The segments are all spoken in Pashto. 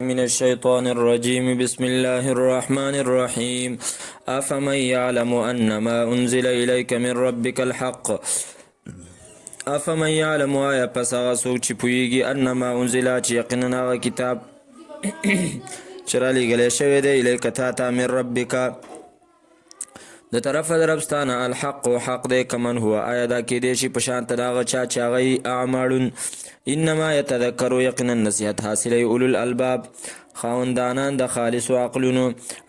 من الشيطان الرجيم بسم الله الرحمن الرحيم أفمن يعلم أن ما أنزل إليك من ربك الحق أفمن يعلم آیا پس هغه څوک چې پوهیږي أن ما أنزل چې یقینا هغه کتاب چې رالیږلی شوی دی الیک تا ته من ربک د طرفه د ربستانه الحق و حق دی کمن هو آیا دا کیدی شي په شانته د هغه چا چې هغه اعمالون انما یتذکروا یقینا نصیحت حاصلوي اولو الالباب خاوندانان د خالصو عقلونو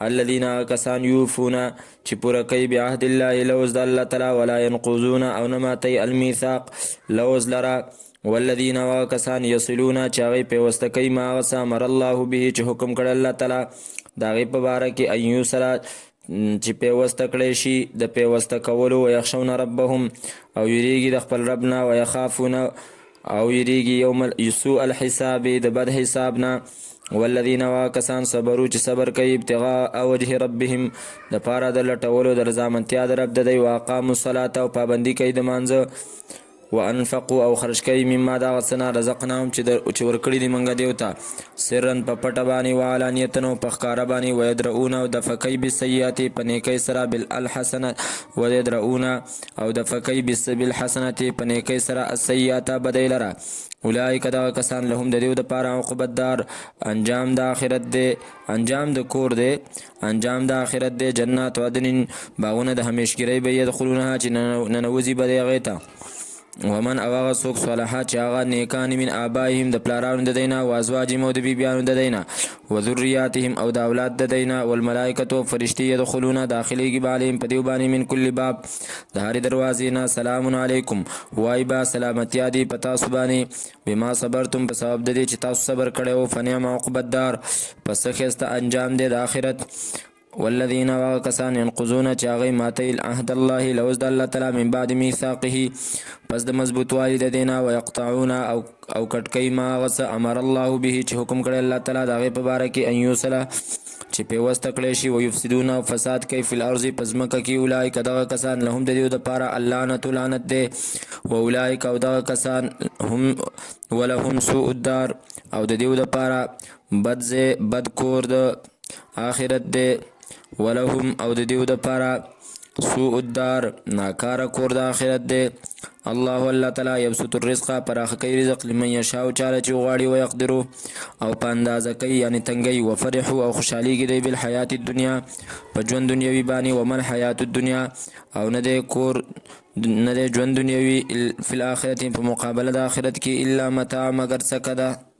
الذین کسان یوفون چې پوره کوي بعهد الله لوز د الله تعالی ولا ينقضون او نه ماتوي المیثاق لوز لره والذین کسان یصلون چې هغوی پیوسته کوي ما هغه څه امر الله به چې حکم کړی الله تعالی د هغې په باره کې ان یوصله چې پیوسته کړی شي د پیوسته کولو ویخشون ربهم او یریږي د خپل رب نه ویخافون او یریږي یوم سوء الحساب د بد حساب نه والذین کسان صبروا چې صبر کوي ابتغاء وجه ربهم د پاره د لټولو د رضامندتیا د رب د دی واقاموا الصلاة او پابندي کوي د مانځه وانفقوا او خرج کوي مما دا غسنا رزقناهم چې ورکړي دي منګه دیو ته سرن په پټه باندې وعلانیتن او په ښکاره باندې ويدرؤون او د فکۍ بالسیئات په نیکۍ سره بالحسنه ويدرؤون او د فکۍ بالحسنه په نیکۍ سره السیئات بدی لره اولئک دا کسان لهم د دیو د پاره عقبت دار انجام د آخرت دی انجام د کور دی انجام د آخرت دی جنات عدن باغونه د همیشګرۍ به يدخلونها چې ننوځي به د هغې ته ومن او هغه څوک صالحات چې هغه نیکان من آبائهم د پلارانو د دینه وازواجهم او د بیبیانو د دینه وذریاتهم او د اولاد د دینه والملائکة فرشتي يدخلون داخلیږي به علیهم په دیو باندې من کل باب د هرې دروازې نه سلام علیکم وایي به سلامتیا دي په تاسو باندې بما صبرتم په سبب د دې چې تاسو صبر کړی و فنعم عقبت دار پس ښه ښایسته انجام دی د آخرت والذین کسان ينقضون چې هغوی ماتوي عهد الله لوز د الله تعالی من بعد میثاقه پس د مضبوط والي د دې نه ویقطعون او کټ کوي ما هغه څه امر الله به چې حکم کړی الله تعالی د هغې په باره کې ان یوصله چې پیوسته کړی شي ویفسدون او فساد کوي فی الارض په ځمکه کې اولئک دغه کسان لهم د دیو دپاره اللعنت لعنت دی واولئک او دغه کسان هم ولهم سوء الدار او د دیو دپاره بد کور د آخرت دی ولهم او د دیو د پاره سوء الدار ناکاره کور د آخرت دی الله تعالی یبسط الرزق پراخه کوي رزق لمن یشاء چاله چې غواړي ويقدرو او په اندازه کوي یعنی تنګي وفرحوا او خوشحاليږي دی بالحیات الدنیا په ژوند دنیوي باندې ومن حیات الدنیا او نه دی کور نه دی ژوند دنیوي فی الاخرت په مقابله د آخرت کې الا متاع مگر څه ده